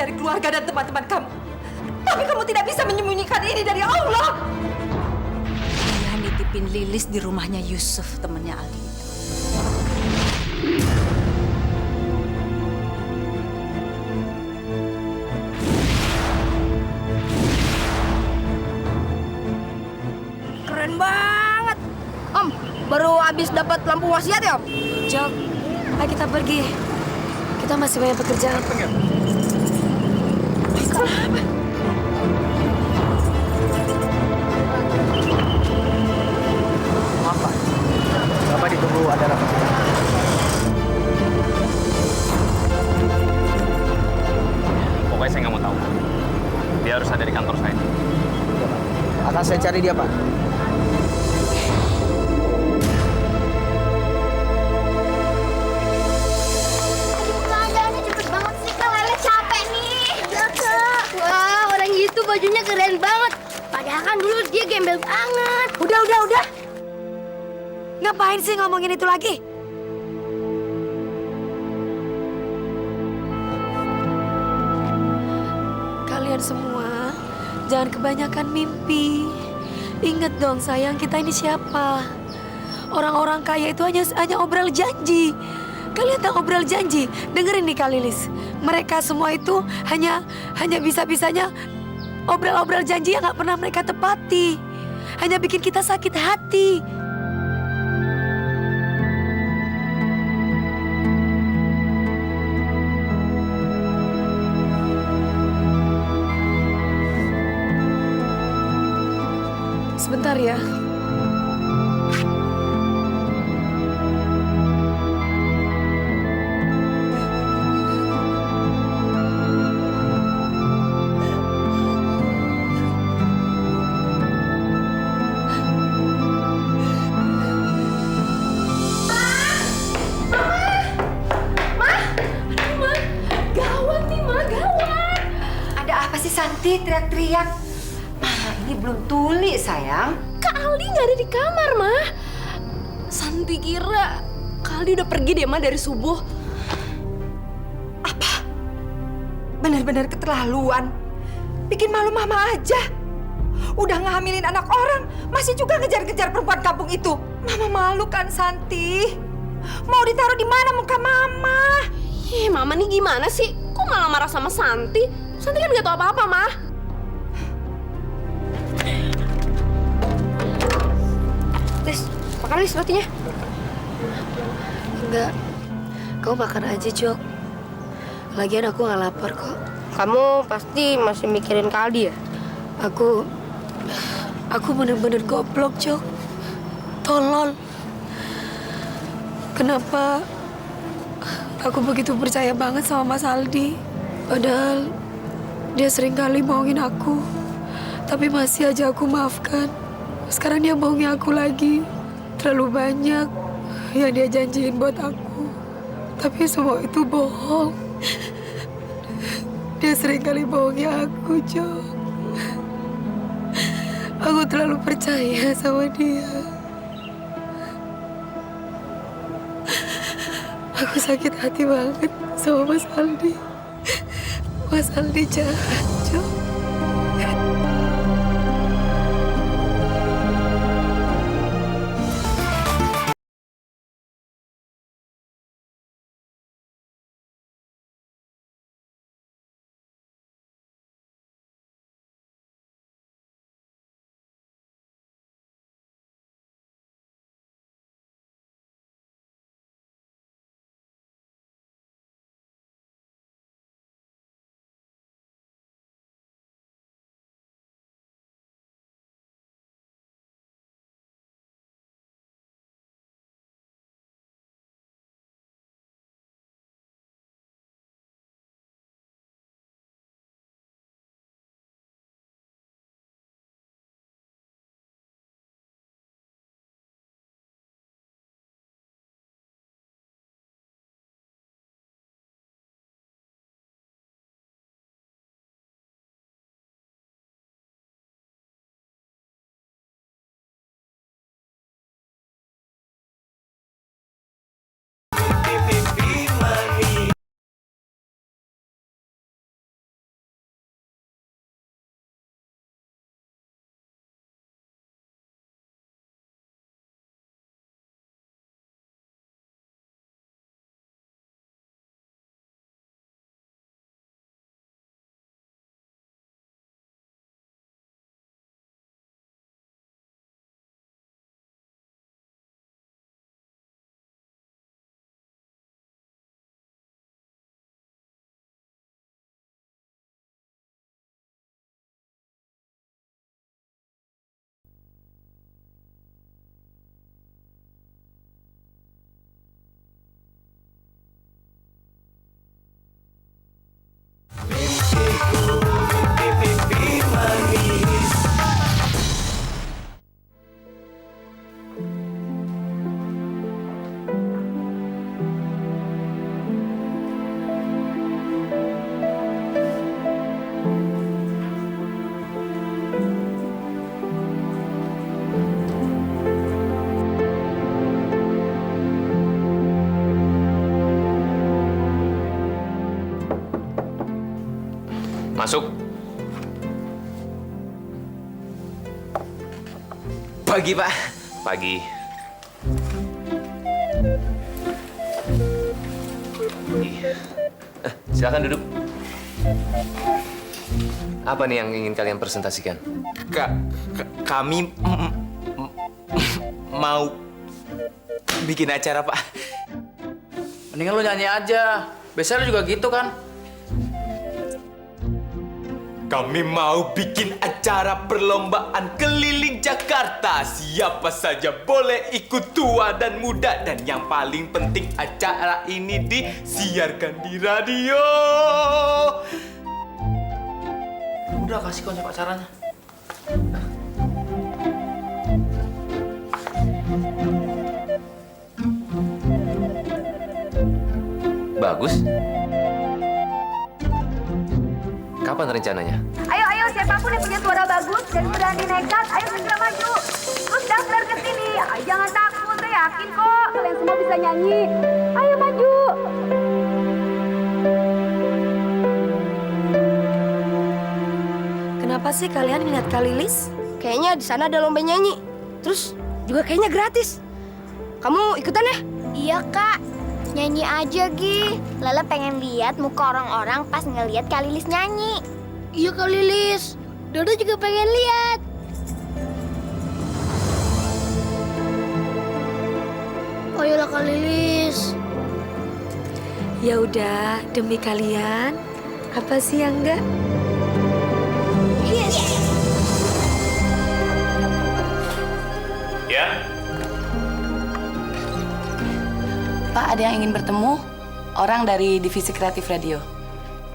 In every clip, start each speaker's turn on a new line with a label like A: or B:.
A: dari keluarga dan teman-teman kamu. Tapi kamu tidak bisa menyembunyikan ini dari Allah.
B: Dia nitipin Lilis di rumahnya Yusuf, temennya Aldi itu.
C: Keren banget. Om, baru habis dapat lampu wasiat ya, Om?
D: Jok, ayo kita pergi. Kita masih banyak pekerjaan.
E: Maaf Pak, Bapak ditunggu ada rapat.
F: Pokoknya saya nggak mau tahu. Dia harus ada di kantor saya.
E: Akan saya cari dia Pak.
G: Jalannya cepet banget sih, Kak. Lele capek nih. Ya, Kak. Wah, orang itu bajunya keren banget. Padahal kan dulu dia gembel banget.
D: Udah. Ngapain sih ngomongin itu lagi? Kalian semua, jangan kebanyakan mimpi. Ingat dong sayang, kita ini siapa? Orang-orang kaya itu hanya obral janji. Kalian tahu obral janji? Dengerin nih Kak Lilis. Mereka semua itu hanya bisa-bisanya obral-obral janji yang nggak pernah mereka tepati. Hanya bikin kita sakit hati. Sebentar ya.
B: Ada apa sih Santi teriak-teriak? Mama ini belum tuli sayang.
C: Kak Aldi nggak ada di kamar, Mah. Santi kira Kak Aldi udah pergi deh, Mah, dari subuh.
A: Apa? Benar-benar keterlaluan. Bikin malu mama aja. Udah ngehamilin anak orang, masih juga ngejar-ngejar perempuan kampung itu. Mama malu kan, Santi? Mau ditaruh di mana muka mama?
C: Mama nih gimana sih? Kok malah marah sama Santi? Santi kan nggak tahu apa-apa, Mah. Lis, makan Lis rotinya.
D: Enggak. Kau makan aja, Jok. Lagian aku nggak lapar kok.
C: Kamu pasti masih mikirin Kak Aldi ya?
D: Aku bener-bener goblok, Jok. Tolol. Kenapa aku begitu percaya banget sama Mas Aldi? Padahal dia sering kali bohongin aku. Tapi masih aja aku maafkan. Sekarang dia bohongin aku lagi. Terlalu banyak yang dia janjiin buat aku. Tapi semua itu bohong. Dia sering kali bohongin aku, Jok. Aku terlalu percaya sama dia. Aku sakit hati banget sama Mas Aldi. Mas Aldi jahat, Jok.
F: Masuk.
H: Pagi, Pak.
F: Pagi. Silakan duduk. Apa nih yang ingin kalian presentasikan?
H: Kami mau bikin acara, Pak.
E: Mendingan lu nyanyi aja. Biasanya lu juga gitu kan?
H: Kami mau bikin acara perlombaan keliling Jakarta. Siapa saja boleh ikut, tua dan muda. Dan yang paling penting, acara ini disiarkan di radio.
E: Udah kasih konsep acaranya.
F: Bagus. Kapan rencananya?
G: Ayo, siapapun yang punya suara bagus dan berani nekat, ayo segera maju. Terus daftar ke sini. Jangan takut, saya yakin kok kalian semua bisa nyanyi. Ayo maju.
D: Kenapa sih kalian minat Kak Lilis?
G: Kayaknya di sana ada lomba nyanyi. Terus juga kayaknya gratis. Kamu ikutan ya? Iya, Kak. Nyanyi aja, Gi. Lala pengen lihat muka orang-orang pas ngelihat Kak Lilis nyanyi. Iya, Kak Lilis. Dodo juga pengen lihat. Ayolah, Kak Lilis.
D: Ya udah, demi kalian. Apa sih yang enggak?
G: Yes.
F: Ya.
I: Pak, ada yang ingin bertemu? Orang dari Divisi Kreatif Radio.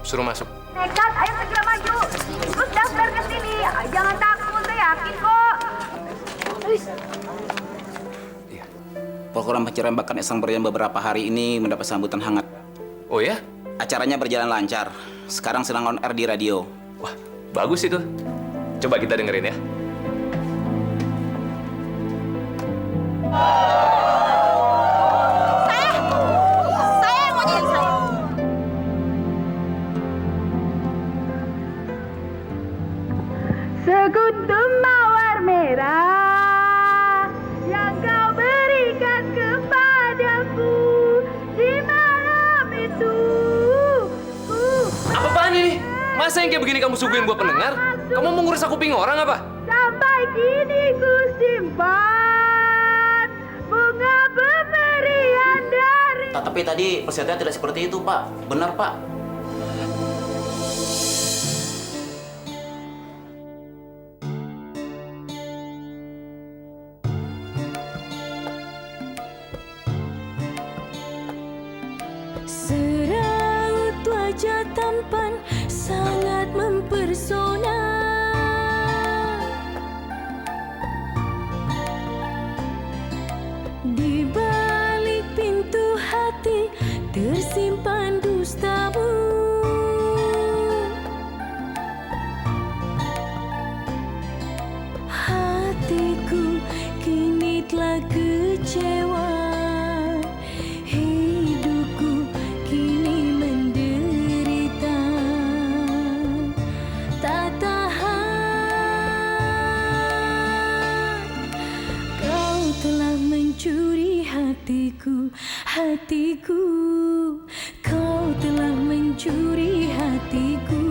F: Suruh masuk.
G: Nekat, ayo segera maju. Terus daftar ke sini. Jangan takut, saya yakin kok.
J: Program Pencerembakan Esang Berian beberapa hari ini mendapat sambutan hangat.
F: Oh ya?
J: Acaranya berjalan lancar. Sekarang sedang on air di radio.
F: Wah, bagus itu. Coba kita dengerin ya.
G: Saya yang mau nyanyi, saya. Sekuntum mawar merah yang kau berikan kepadaku di malam itu.
F: Apaan ini? Masa yang kayak begini kamu suguhin buat pendengar? Kamu mau ngurus kuping orang apa?
G: Sampai kini ku simpan bunga pemberian dari.
J: Tapi tadi persyaratannya tidak seperti itu, Pak. Benar, Pak.
C: Seraut wajah tampan sangat mempersona. Di balik pintu hati tersimpan dustamu. Hatiku kini telah kecewa. Hidupku kini menderita. Tak tahan. Kau telah mencuri hatiku, hatiku. Kau telah mencuri hatiku.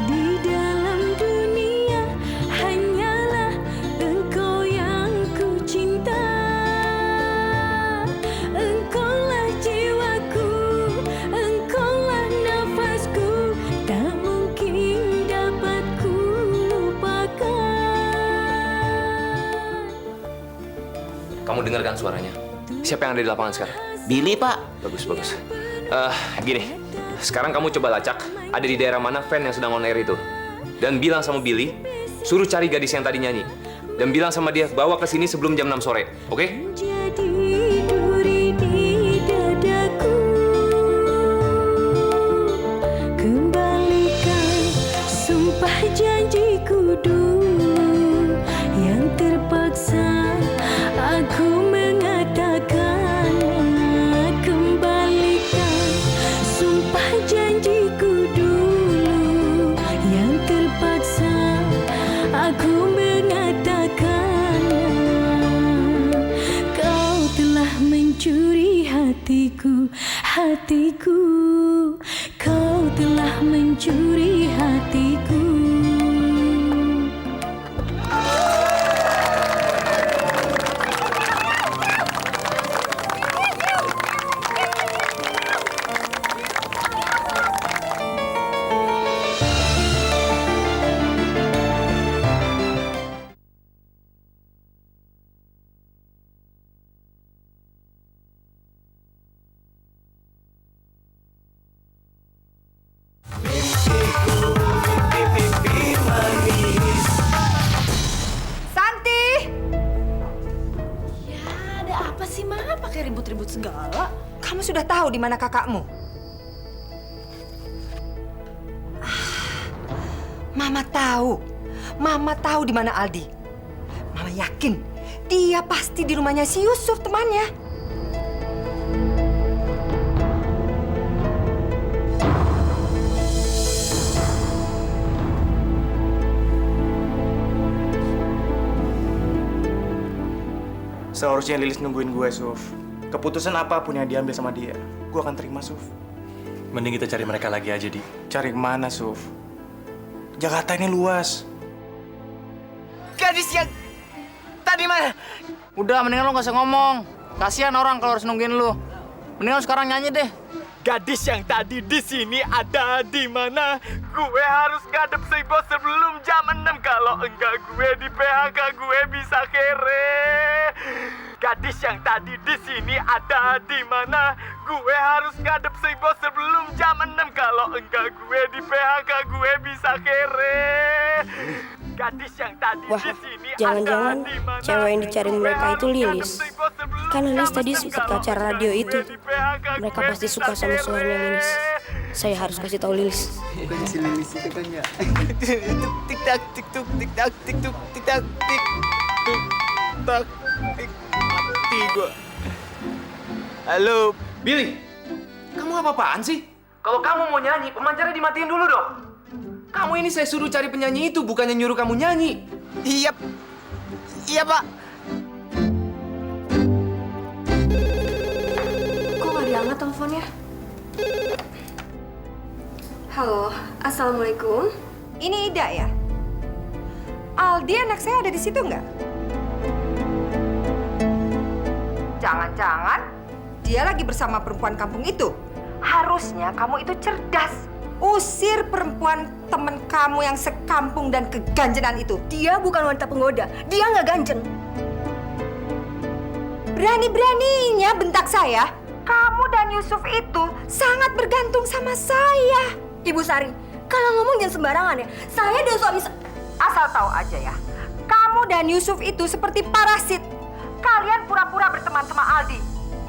C: Di dalam dunia hanyalah engkau yang ku cinta. Engkaulah jiwaku, engkaulah nafasku. Tak mungkin dapat ku lupakan.
F: Kamu dengarkan suaranya. Siapa yang ada di lapangan sekarang?
J: Billy, Pak.
F: Bagus, bagus. Gini, sekarang kamu coba lacak ada di daerah mana fan yang sedang on air itu. Dan bilang sama Billy, suruh cari gadis yang tadi nyanyi. Dan bilang sama dia, bawa ke sini sebelum jam 6 sore, oke?
D: Kembalikan sumpah janjiku dulu yang terpaksa aku mengatakan. Kembalikan sumpah janjiku dulu yang terpaksa aku mengatakan. Kau telah mencuri hatiku, hatiku. Kau telah mencuri hatiku.
A: Santi!
C: Ya, ada apa sih, Ma? Pakai ribut-ribut segala.
A: Kamu sudah tahu di mana kakakmu? Mama tahu. Mama tahu di mana Aldi. Mama yakin dia pasti di rumahnya si Yusuf temannya.
K: Seharusnya Lilis nungguin gue, Suf. Keputusan apapun yang diambil sama dia, gue akan terima, Suf.
L: Mending kita cari mereka lagi aja, Di.
K: Cari kemana, Suf? Jakarta ini luas.
E: Gadis yang tadi mana? Udah, mendingan lu gak usah ngomong. Kasihan orang kalau harus nungguin lu. Mendingan lu sekarang nyanyi deh.
H: Gadis yang tadi di sini ada di mana? Gue harus ngadep si bos sebelum jam 6. Kalau enggak gue di PHK, gue bisa kere. Gadis yang tadi di sini ada di mana? Gue harus ngadep si bos sebelum jam 6. Kalau enggak gue di PHK, gue bisa kere. Gadis yang tadi di sini
G: Jangan-jangan cewek yang dicari mereka itu Lilis. Kan Lilis tadi ikut ke acara radio itu. Mereka pasti suka sama suaranya Lilis. Saya harus kasih tahu Lilis.
E: Bukan si Lilis itu kan ya? Tik tak tik tuk tik tak tik tuk tik tak tik tuk tak tik. Mati gua. Halo,
F: Billy, kamu apa-apaan sih? Kalau kamu mau nyanyi, pemancarnya dimatiin dulu dong. Kamu ini saya suruh cari penyanyi itu, bukannya nyuruh kamu nyanyi.
E: Iya, iya Pak.
C: Kok gak diangkat teleponnya? Halo, Assalamualaikum.
A: Ini Ida ya? Aldi anak saya ada di situ nggak? Jangan-jangan dia lagi bersama perempuan kampung itu. Harusnya kamu itu cerdas. Usir perempuan temen kamu yang sekampung dan keganjenan itu.
G: Dia bukan wanita penggoda. Dia nggak ganjen.
A: Berani-beraninya bentak saya. Kamu dan Yusuf itu sangat bergantung sama saya.
G: Ibu Sari, kalau ngomong jangan sembarangan ya. Saya dan suami
A: Asal tahu aja ya, kamu dan Yusuf itu seperti parasit. Kalian pura-pura berteman sama Aldi.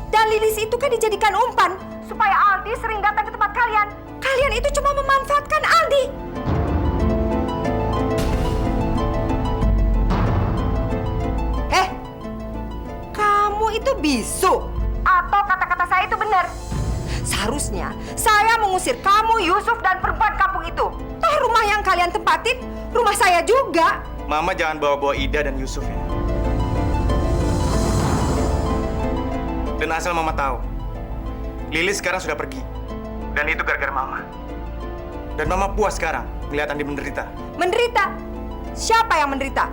A: Dan Lilis itu kan dijadikan umpan supaya Aldi sering datang ke tempat kalian. Kalian itu cuma memanfaatkan Aldi. Kamu itu bisu. Atau kata-kata saya itu benar? Seharusnya saya mengusir kamu, Yusuf, dan perempuan kampung itu. Toh rumah yang kalian tempatin, rumah saya juga.
K: Mama jangan bawa-bawa Ida dan Yusuf ya. Dan asal Mama tahu, Lilis sekarang sudah pergi. Dan itu gara-gara Mama. Dan Mama puas sekarang melihat Andi menderita.
A: Menderita? Siapa yang menderita?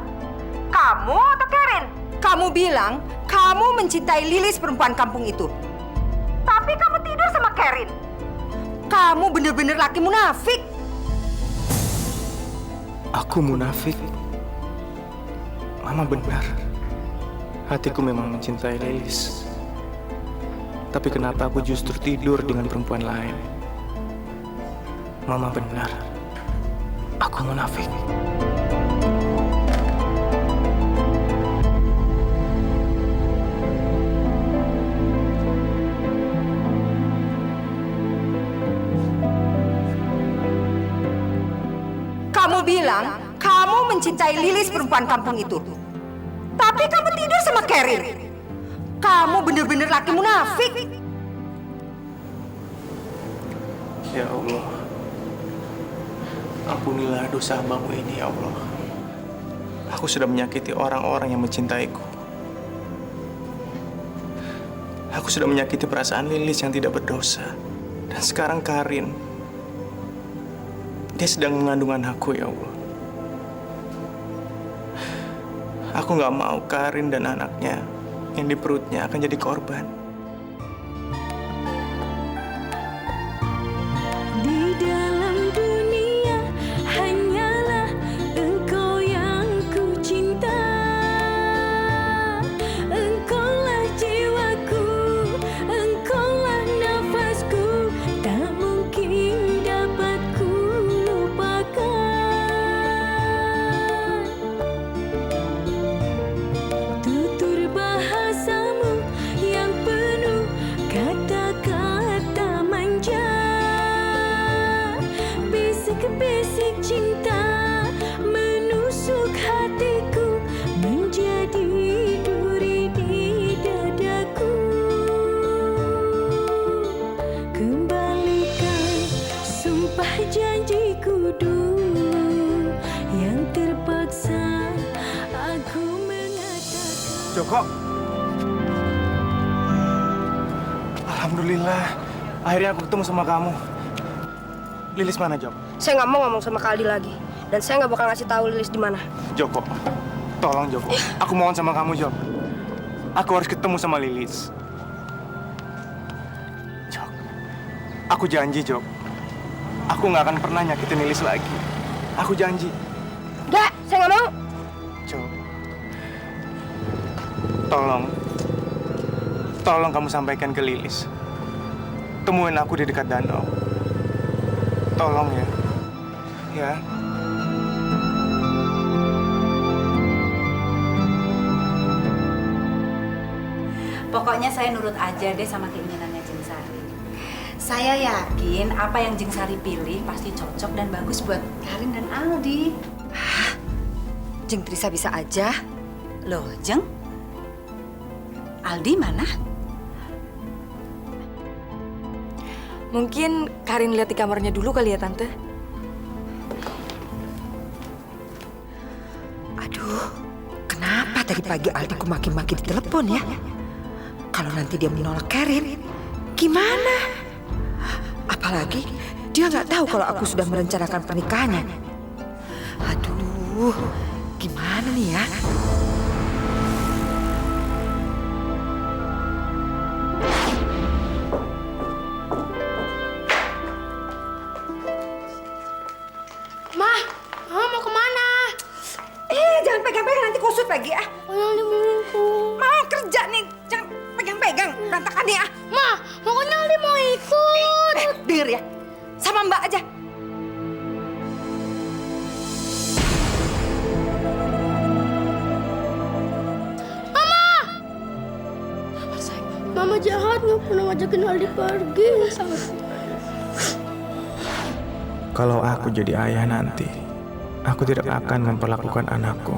A: Kamu atau Karen? Kamu bilang kamu mencintai Lilis, perempuan kampung itu. Tapi kamu tidur sama Karen. Kamu bener-bener laki munafik.
K: Aku munafik. Mama benar. Hatiku memang mencintai Lilis. Tapi kenapa aku justru tidur dengan perempuan lain? Mama benar. Aku munafik.
A: Kamu bilang kamu mencintai Lilis perempuan kampung itu. Tapi kamu tidur sama Karin. Kamu bener-bener laki munafik.
K: Ya Allah, ampunilah dosa hambamu ini ya Allah. Aku sudah menyakiti orang-orang yang mencintaiku. Aku sudah menyakiti perasaan Lilis yang tidak berdosa. Dan sekarang Karin, dia sedang mengandung anakku ya Allah. Aku nggak mau Karin dan anaknya yang di perutnya akan jadi korban.
D: Di dalam dunia hanyalah engkau yang ku cinta. Engkaulah jiwaku, engkaulah nafasku, tak mungkin dapat ku lupakan. Tutur bahasamu yang penuh kata-kata manja, bisik-bisik cinta menusuk hatiku, menjadi duri di dadaku. Kembalikan sumpah janjiku dulu yang terpaksa aku mengatakan.
K: Joko. Alhamdulillah, akhirnya aku ketemu sama kamu. Lilis mana, Jok?
G: Saya nggak mau ngomong sama Kak Aldi lagi. Dan saya nggak bakal ngasih tahu Lilis di mana.
K: Joko, tolong Joko. Aku mohon sama kamu, Jok. Aku harus ketemu sama Lilis. Jok, aku janji, Jok. Aku nggak akan pernah nyakitin Lilis lagi. Aku janji.
G: Nggak, saya nggak mau.
K: Jok, tolong kamu sampaikan ke Lilis. Temuin aku di dekat danau. Tolong ya. Ya.
M: Pokoknya saya nurut aja deh sama keinginannya Jeng Sari. Saya yakin apa yang Jeng Sari pilih pasti cocok dan bagus buat Karin dan Aldi.
A: Jeng Trisa bisa aja.
M: Loh, Jeng? Aldi mana?
D: Mungkin Karin lihat di kamarnya dulu kali ya, Tante.
A: Aduh, kenapa tadi pagi Aldi ku maki-maki di telepon ya? Kalau nanti dia menolak Karin, gimana? Apalagi dia nggak tahu kalau aku sudah merencanakan pernikahannya. Aduh, gimana nih ya?
G: Mama mau kemana?
A: Jangan pegang-pegang, nanti kusut lagi ah. Mau kerja nih, jangan pegang-pegang berantakannya ah.
G: Ma, pokoknya Aldi mau ikut.
A: Denger ya, sama Mbak aja.
G: Mama jahat, nggak pernah ngajakin Aldi pergi.
K: Kalau aku jadi ayah nanti, aku tidak akan memperlakukan anakku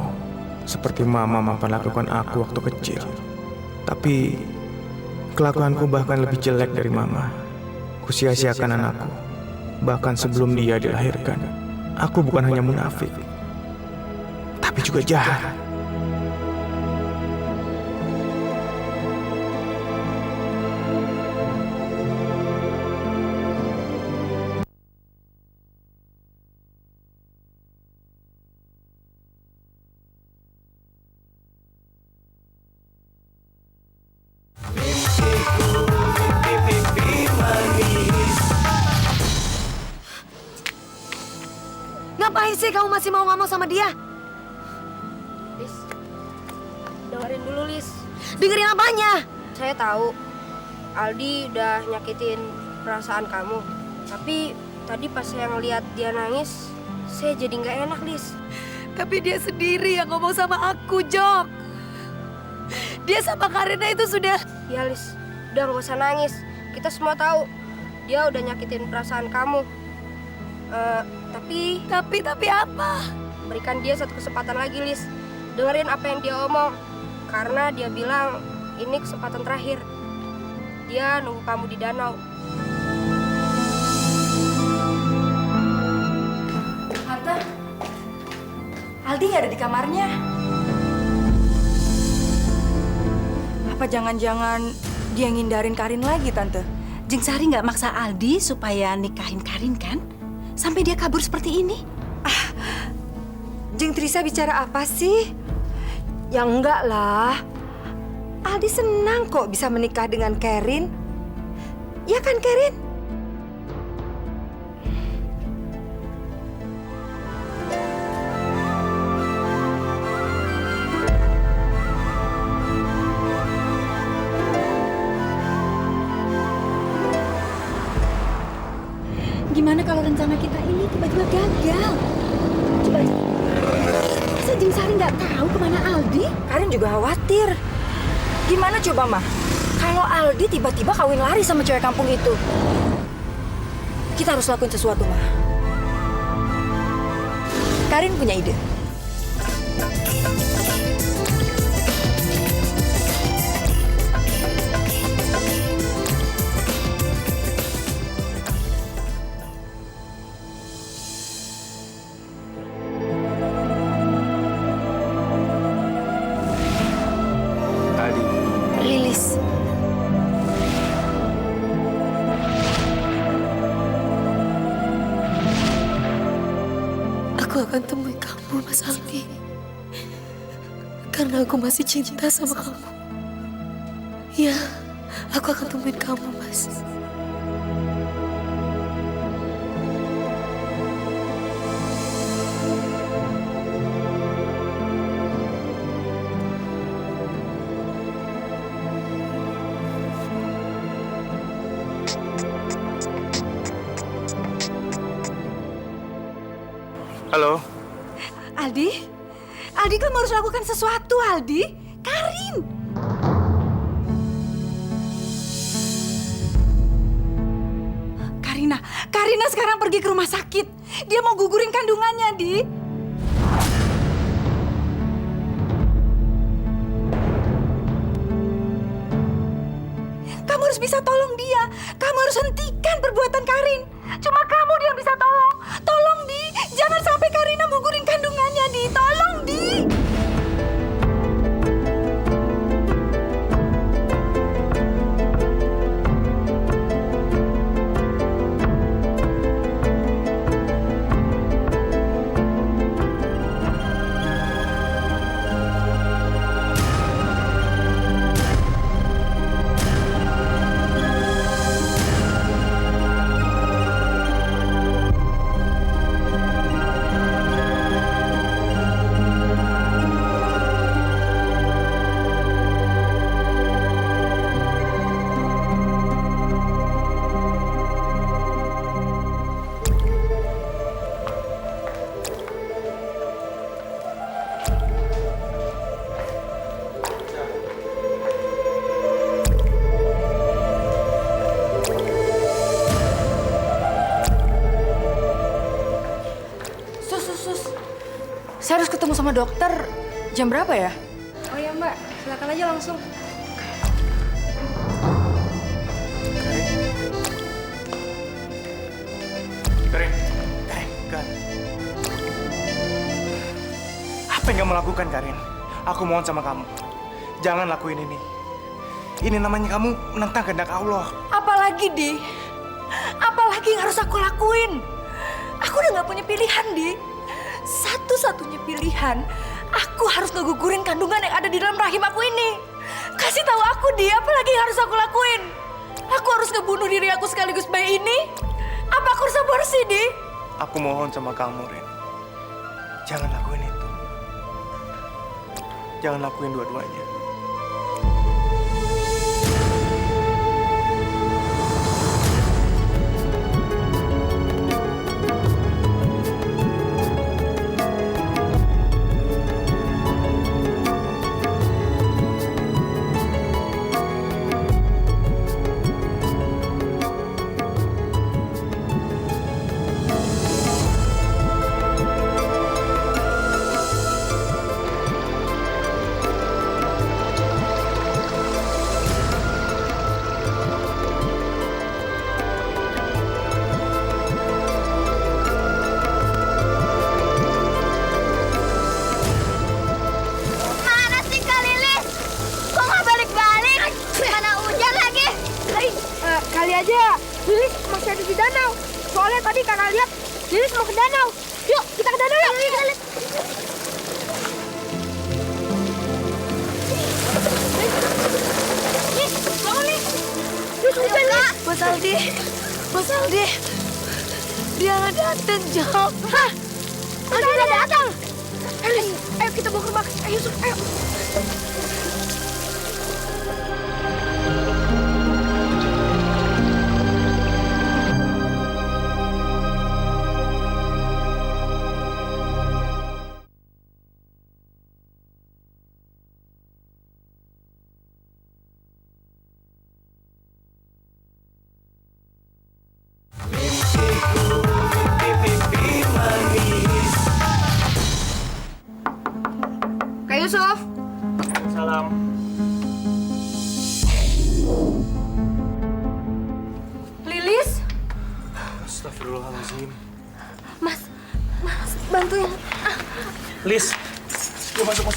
K: seperti mama memperlakukan aku waktu kecil. Tapi kelakuanku bahkan lebih jelek dari mama. Kusia-siakan anakku, bahkan sebelum dia dilahirkan. Aku bukan hanya munafik, tapi juga jahat.
D: Ngapain sih kamu masih mau ngomong sama dia?
G: Lis, dengerin dulu Lis.
D: Dengerin apanya?
G: Saya tahu Aldi udah nyakitin perasaan kamu. Tapi tadi pas saya ngeliat dia nangis, saya jadi nggak enak, Lis.
D: Tapi dia sendiri yang ngomong sama aku, Jok. Dia sama Karina itu sudah...
G: Ya, Lis. Udah nggak usah nangis. Kita semua tahu dia udah nyakitin perasaan kamu. Tapi apa? Berikan dia satu kesempatan lagi, Lis. Dengerin apa yang dia omong. Karena dia bilang ini kesempatan terakhir. Dia nunggu kamu di danau.
A: Tante, Aldi nggak ada di kamarnya. Apa jangan-jangan dia ngindarin Karin lagi, Tante?
M: Jeng Sari nggak maksa Aldi supaya nikahin Karin kan? Sampai dia kabur seperti ini.
A: Jeng Trisa bicara apa sih? Ya enggak lah. Aldi senang kok bisa menikah dengan Karin. Ya kan, Karin?
M: Gimana kalau rencana kita ini tiba-tiba gagal? Coba, masa Jeng Sari nggak tahu kemana Aldi?
A: Karin juga khawatir. Gimana coba, Mah? Kalau Aldi tiba-tiba kawin lari sama cewek kampung itu. Kita harus lakuin sesuatu, Mah. Karin punya ide.
D: Lilis. Aku akan temui kamu, Mas Aldi. Karena aku masih cinta sama kamu. Ya, aku akan temuin kamu, Mas.
K: Halo?
M: Aldi, kamu harus lakukan sesuatu, Aldi. Karin. Karina sekarang pergi ke rumah sakit. Dia mau gugurin kandungannya, Di. Kamu harus bisa tolong dia. Kamu harus hentikan perbuatan Karin. Cuma kamu dia yang bisa tolong. Tolong, Di. Jangan sampai Karina gugurin kandungannya, Di. Tolong, Di.
A: Saya harus ketemu sama dokter. Jam berapa ya?
G: Oh ya, Mbak. Silakan aja langsung.
K: Karin. Apa yang kamu lakukan, Karin? Aku mohon sama kamu. Jangan lakuin ini. Ini namanya kamu menentang kehendak Allah.
D: Apalagi, Di? Apalagi yang harus aku lakuin? Aku udah gak punya pilihan, Di. Satu-satunya pilihan, aku harus ngegugurin kandungan yang ada di dalam rahim aku ini. Kasih tahu aku, Di, apa lagi yang harus aku lakuin? Aku harus ngebunuh diri aku sekaligus bayi ini? Apa aku harus aborsi, Di?
K: Aku mohon sama kamu, Rin. Jangan lakuin itu. Jangan lakuin dua-duanya.
G: Kali aja Lilis masih ada di danau. Soalnya tadi Kakak lihat Lilis mau ke danau. Yuk, kita ke danau yuk. Lilis. Lis, bangun Lis. Lis, udah Lis.
D: Mas Aldi, Mas Aldi, dia nggak datang, Jok.
G: Hah? Aldi udah datang. Lis, ayo kita bawa ke rumah. Ayo, Yusuf, ayo. Kak Yusuf.
L: Salam.
G: Lilis.
L: Astagfirullahaladzim.
G: Mas, bantuin.
L: Lis, yuk masuk.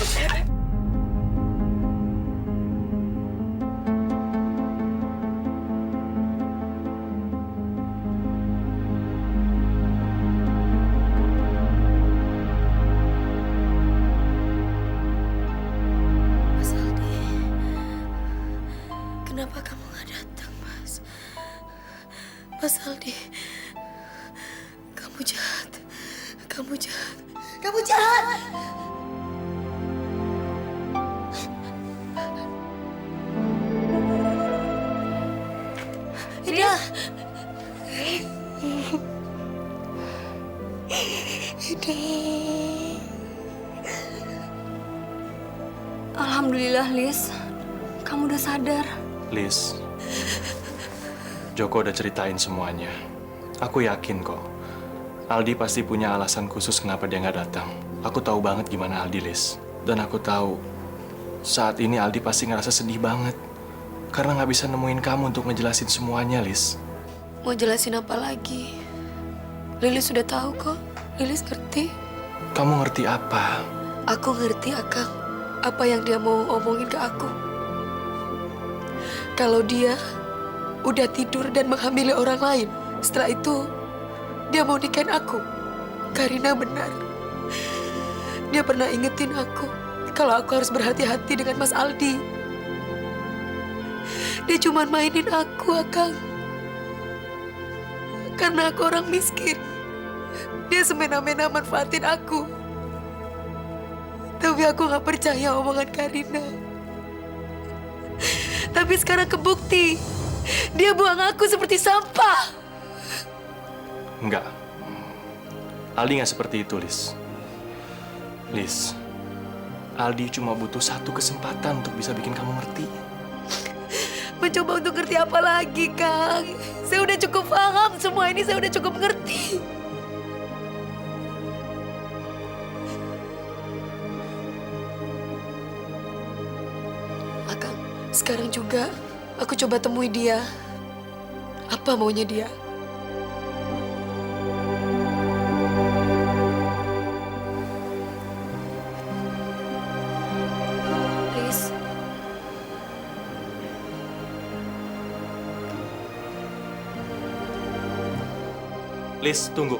D: Mas Aldi, kenapa kamu nggak datang, Mas? Mas Aldi, kamu jahat, kamu jahat, kamu jahat. Ida. Ida.
C: Alhamdulillah, Lis. Kamu udah sadar.
L: Lis, Joko udah ceritain semuanya. Aku yakin kok, Aldi pasti punya alasan khusus kenapa dia nggak datang. Aku tahu banget gimana Aldi, Lis. Dan aku tahu, saat ini Aldi pasti ngerasa sedih banget. Karena nggak bisa nemuin kamu untuk ngejelasin semuanya, Lis.
D: Mau jelasin apa lagi? Lilis sudah tahu kok. Lilis ngerti.
L: Kamu ngerti apa?
D: Aku ngerti, Akang. Apa yang dia mau omongin ke aku. Kalau dia udah tidur dan menghamili orang lain, setelah itu dia mau nikahin aku. Karina benar. Dia pernah ingetin aku kalau aku harus berhati-hati dengan Mas Aldi. Dia cuma mainin aku, Akang. Karena aku orang miskin. Dia semena-mena manfaatin aku. Tapi aku gak percaya omongan Karina. Tapi sekarang kebukti. Dia buang aku seperti sampah.
L: Enggak. Aldi nggak seperti itu, Lis. Lis, Aldi cuma butuh satu kesempatan untuk bisa bikin kamu ngerti.
D: Mencoba untuk ngerti apa lagi, Kang? Saya udah cukup paham semua ini, saya udah cukup ngerti. Akang, sekarang juga aku coba temui dia. Apa maunya dia? Lis.
L: Lis, tunggu.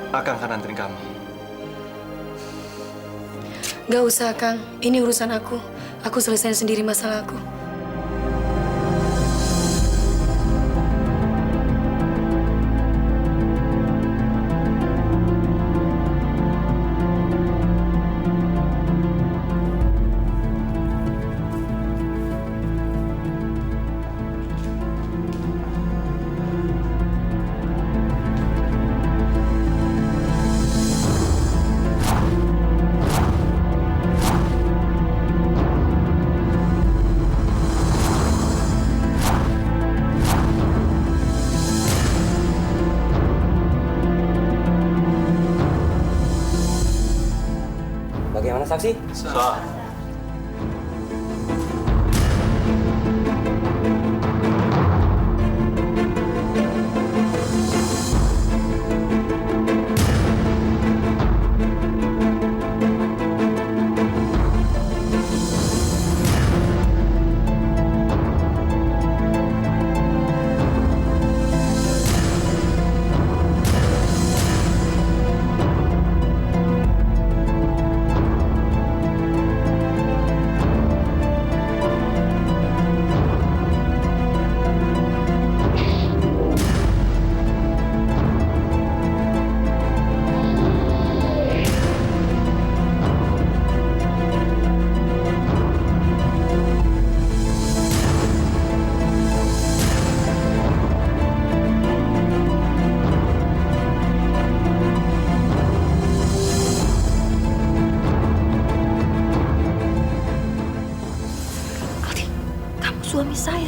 L: Akang akan anterin kamu.
D: Gak usah, Kang. Ini urusan aku. Aku selesaiin sendiri masalah aku.
N: Bagaimana saksi?
L: Sah.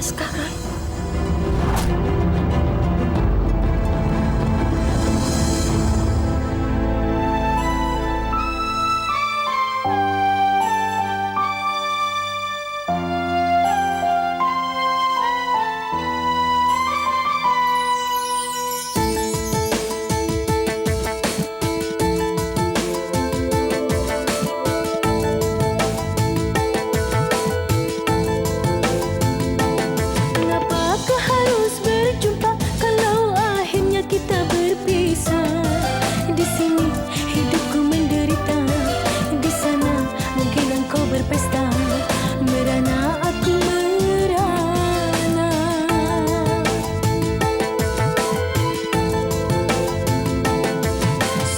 D: sekarang.
O: Mengapakah harus berjumpa kalau akhirnya kita berpisah? Di sini hidupku menderita, di sana mungkin engkau berpesta. Merana aku merana.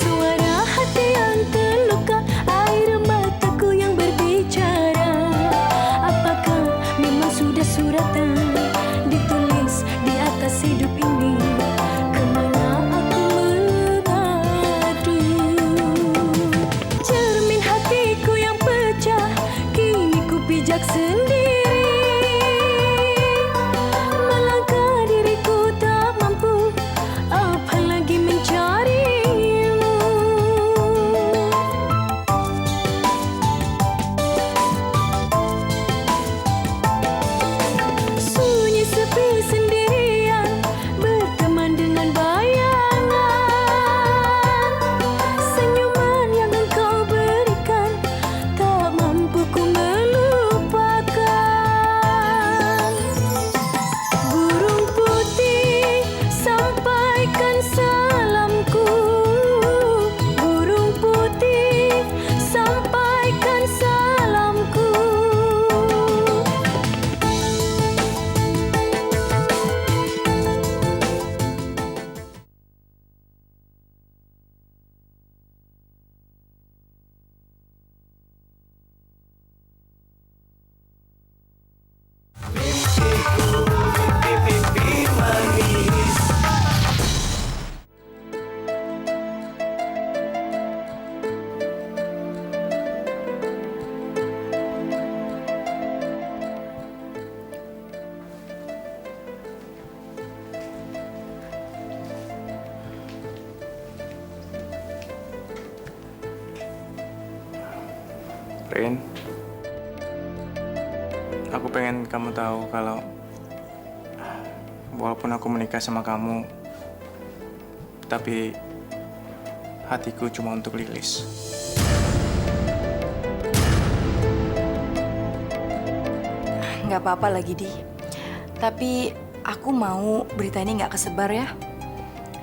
O: Suara hati yang terluka, air mataku yang berbicara. Apakah memang sudah suratan ditulis di atas hidup ini? Kemana aku mengadu? Cermin hatiku yang pecah, kini ku pijak sendiri. Melangkah diriku tak mampu, apalagi mencarimu. Sunyi sepi sendirian, berteman dengan bayangan. Senyuman yang engkau berikan, tak mampu ku melupakan. Burung putih, sampaikan salamku. Burung putih, sampaikan salamku.
K: Rin, aku pengen kamu tahu kalau walaupun aku menikah sama kamu, tapi hatiku cuma untuk Lilis.
D: Nggak apa-apa lagi, Di. Tapi aku mau berita ini nggak kesebar ya.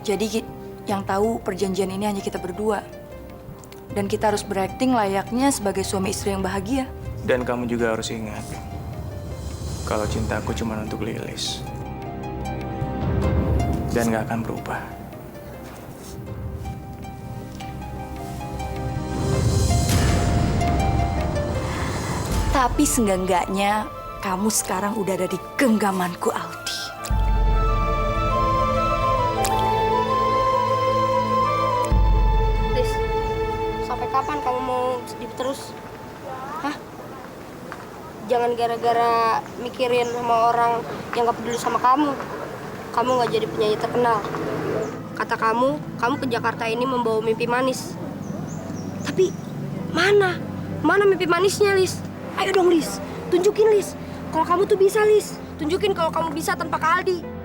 D: Jadi yang tahu perjanjian ini hanya kita berdua. Dan kita harus berakting layaknya sebagai suami istri yang bahagia.
K: Dan kamu juga harus ingat, kalau cintaku cuma untuk Lilis. Dan nggak akan berubah.
D: Tapi seenggak-enggaknya kamu sekarang udah ada di genggamanku, Aldi.
G: Lis, sampai kapan kamu mau sedih terus? Hah? Jangan gara-gara mikirin sama orang yang gak peduli sama kamu gak jadi penyanyi terkenal. Kata kamu ke Jakarta ini membawa mimpi manis. Tapi mana mimpi manisnya, Lis? Ayo dong, Lis, tunjukin, Lis. Kalau kamu tuh bisa, Lis. Tunjukin kalau kamu bisa tanpa Kak Aldi.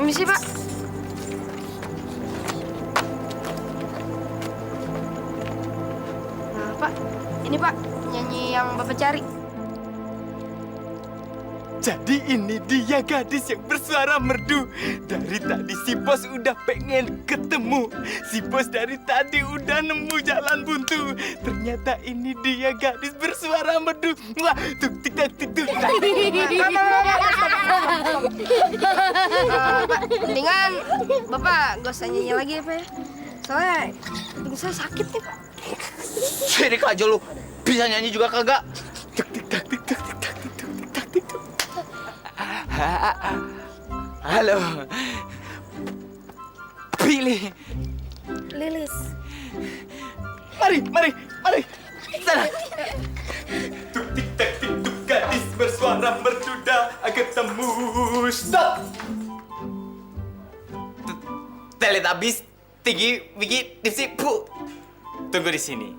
G: Permisi, Pak. Nah, Pak. Ini, Pak. Nyanyi yang Bapak cari.
H: Jadi ini dia gadis yang bersuara merdu. Dari tadi si bos udah pengen ketemu. Si bos dari tadi udah nemu jalan buntu. Ternyata ini dia gadis bersuara merdu. Wah, tuk tik tak tik tuk tak.
G: Pak, mendingan Bapak gak usah nyanyi lagi ya, Pak ya. Soalnya pinggang saya sakit nih, Pak.
E: Sirik aja lu. Bisa nyanyi juga kagak? Halo. Pilih.
D: Lilis.
E: Mari. Sana.
H: Tuk tik tak tik tuk, gadis bersuara merdu ketemu. Stop.
E: Teletubbies, Tinggi, Wiki, Dipsy, Pu. Tunggu di sini.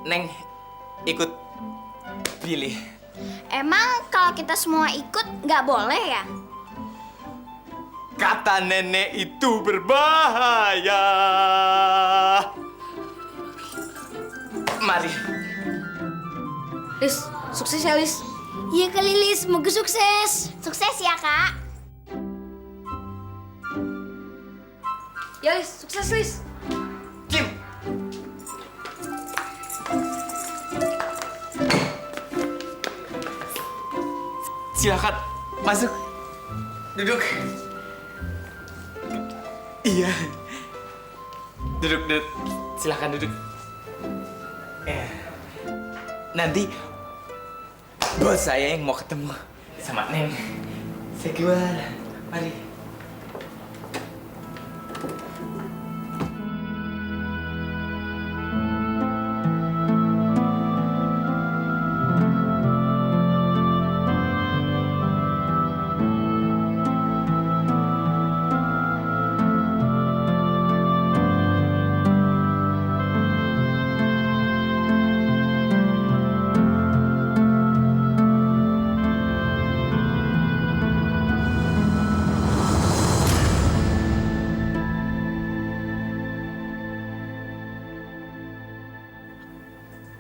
E: Neng, ikut pilih.
G: Emang kalau kita semua ikut nggak boleh ya?
H: Kata nenek itu berbahaya.
E: Mari.
G: Lis, sukses ya Lis. Iya kali Lis, semoga sukses. Sukses ya Kak.
D: Ya Lis, sukses Lis.
E: Kim. Silakan masuk. Duduk. Iya. Duduk. Silakan duduk. Nanti bos saya yang mau ketemu sama Neng. Saya keluar. Mari.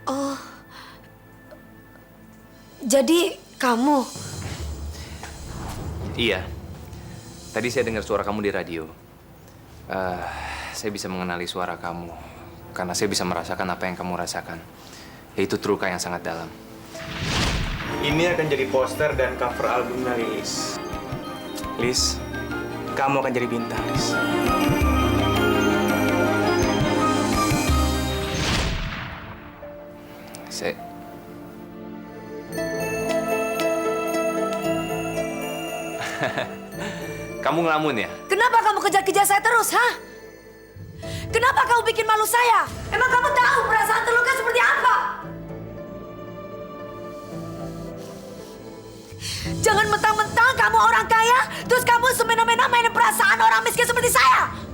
D: Oh, jadi kamu?
F: Iya. Tadi saya dengar suara kamu di radio. Saya bisa mengenali suara kamu karena saya bisa merasakan apa yang kamu rasakan, yaitu terluka yang sangat dalam.
K: Ini akan jadi poster dan cover albumnya Lilis. Lis, kamu akan jadi bintang, Lis.
F: Kamu ngelamun ya?
D: Kenapa kamu kejar-kejar saya terus, ha? Kenapa kamu bikin malu saya? Emang kamu tahu perasaan terluka seperti apa? Jangan mentang-mentang kamu orang kaya, terus kamu semena-mena mainin perasaan orang miskin seperti saya.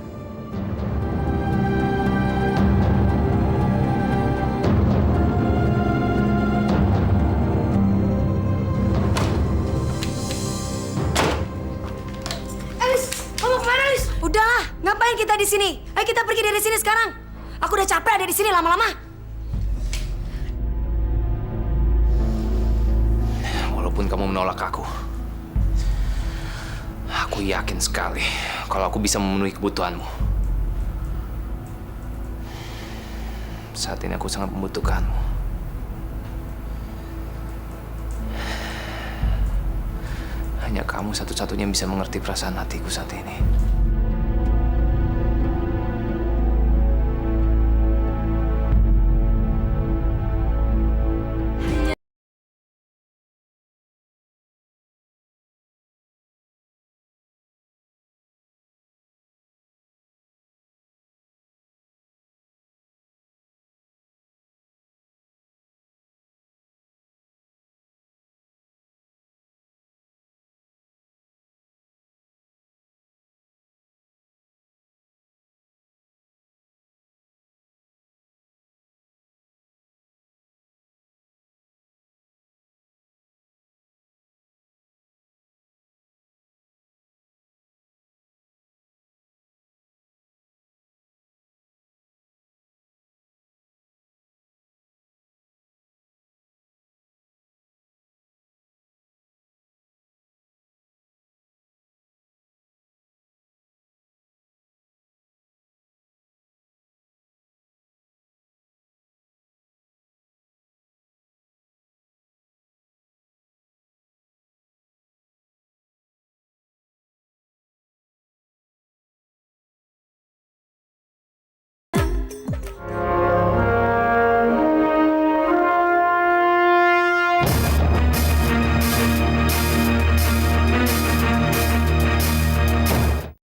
D: Udahlah, ngapain kita di sini? Ayo kita pergi dari sini sekarang. Aku udah capek ada di sini lama-lama.
F: Walaupun kamu menolak aku yakin sekali kalau aku bisa memenuhi kebutuhanmu. Saat ini aku sangat membutuhkanmu. Hanya kamu satu-satunya yang bisa mengerti perasaan hatiku saat ini.